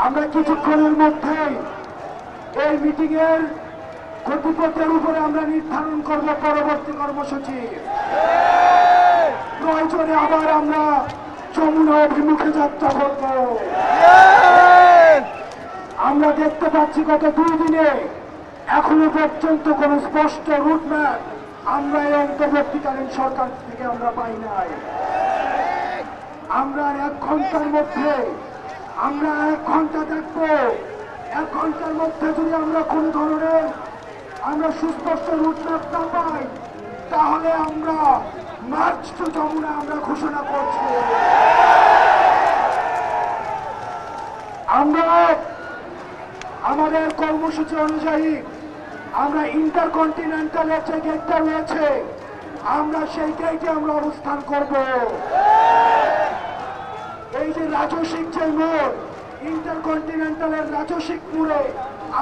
আমরা কিছুক্ষণের মধ্যেই এই মিটিং এর গতিপথের উপরে আমরা নির্ধারণ করব পরবর্তী কর্মসূচি। প্রয়োজনে আবার আমরা যমুনা অভিমুখে যাত্রা করব। আমরা দেখতে পাচ্ছি গত 2 দিনে এখনো পর্যন্ত কোন স্পষ্ট রুটম্যাপ আমরা এই অন্তর্বর্তীকালীন সরকার থেকে আমরা পাই নাই। আমরা 1 ঘন্টার মধ্যে আমরা 1 ঘন্টা দেখব। 1 ঘন্টার মধ্যে যদি আমরা কোন ধরনের আমরা সুস্পষ্ট রুটম্যাপ না পাই, তাহলে আমরা মার্চ টু যমুনা আমরা ঘোষণা করছি। আমরা আমাদের কর্মসূচি অনুযায়ী আমরা ইন্টারকন্টিনেন্টালের যে গেটটা রয়েছে, আমরা সেই গেটে আমরা অবস্থান করব। এই যে রাজস্বিক যে মোড়, ইন্টারকন্টিনেন্টালের রাজস্বিক মোড়ে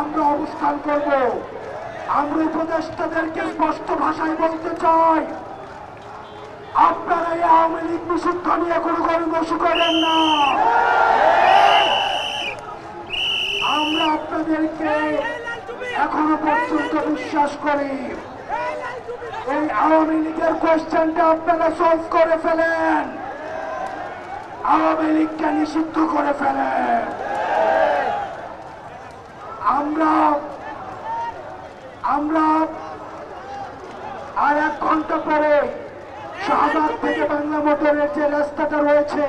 আমরা অবস্থান করব। আমরা উপদেষ্টাদেরকে স্পষ্ট ভাষায় বলতে চাই, আপনারা এই আওয়ামী লীগ নিষিদ্ধ নিয়ে কোনো কর্মসূচি করেন না। আমরা আপনাদেরকে এখনো পর্যন্ত বিশ্বাস করি। এই আওয়ামী লীগের কোয়েশ্চেনটা আপনারা সলভ করে ফেলেন, আওয়ামী লীগকে নিষিদ্ধ করে ফেলেন। আমরা আর 1 ঘন্টা পরে শাহবাগ থেকে বাংলা মোটরের যে রাস্তাটা রয়েছে,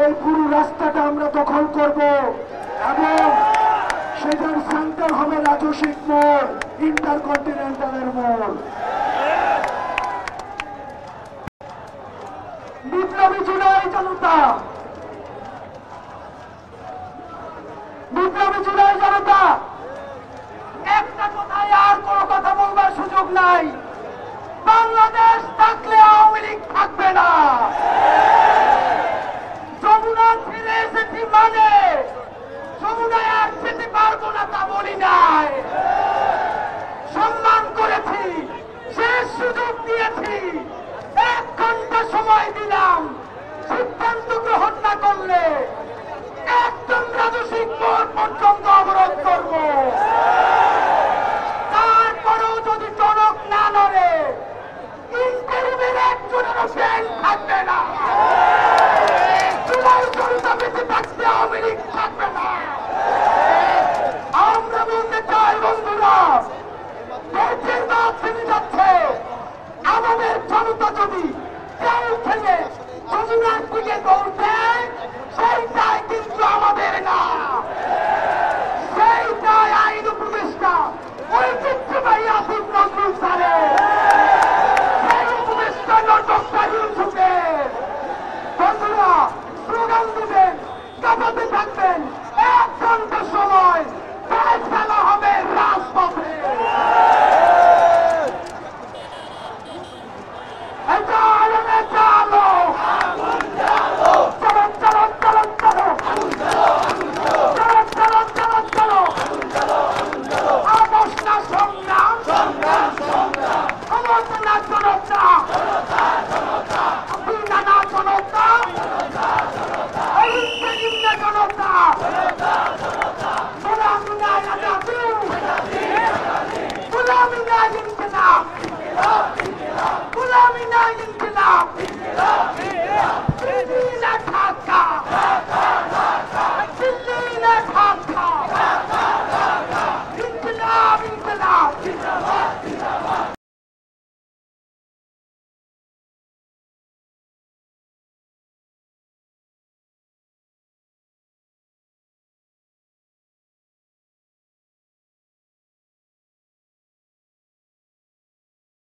এই পুরো রাস্তাটা আমরা দখল করব এবং সেটার সেন্টার হবে রাজস্বিক মোড়, ইন্টারকন্টিনেন্টালের মোড়। বিপ্লবী জুলাই জনতা, বিপ্লবী জুলাই জনতা, একটা কথায় আর কোনো কথা বলবার সুযোগ নাই। বাংলাদেশ থাকলে আওয়ামী লীগ থাকবে না। যমুনা ফিরে এসেছি মানে যমুনায় আর যেতে পারবো না তা বলি নাই। সম্মান করেছি, শেষ সুযোগ দিয়েছি, 1 ঘন্টা সময় দিলাম। সিদ্ধান্ত গ্রহণ না করলে একদম রাজস্বিক মোড় পর্যন্ত অবরোধ করব। তারপরেও যদি টনক না নড়ে, ইন্টারিমের একজনেরও ট্রেন থাকবে না। জুলাই জনতা বেঁচে থাকতে আওয়ামী লীগ থাকবে না। আমরা বলতে চাই বন্ধুরা, দেশের বাদ ভেঙে যাচ্ছে। আমাদের জনতা যদি কেউ থেকে যমুনার দিকে দৌড় দেয়, সেইটাই কিন্তু আমাদের না, সেইটাই আইন উপদেষ্টা ঐতিহ্যবাহী আসিফ নজরুল স্যারের, সেই উপদেষ্টা ডক্টর ইউসুফের। বন্ধুরা স্লোগান দিবেন, কাঁপাতে থাকবেন। 1 ঘন্টা সময় ফেলা হবে রাজপথে। Gulamina inqilab,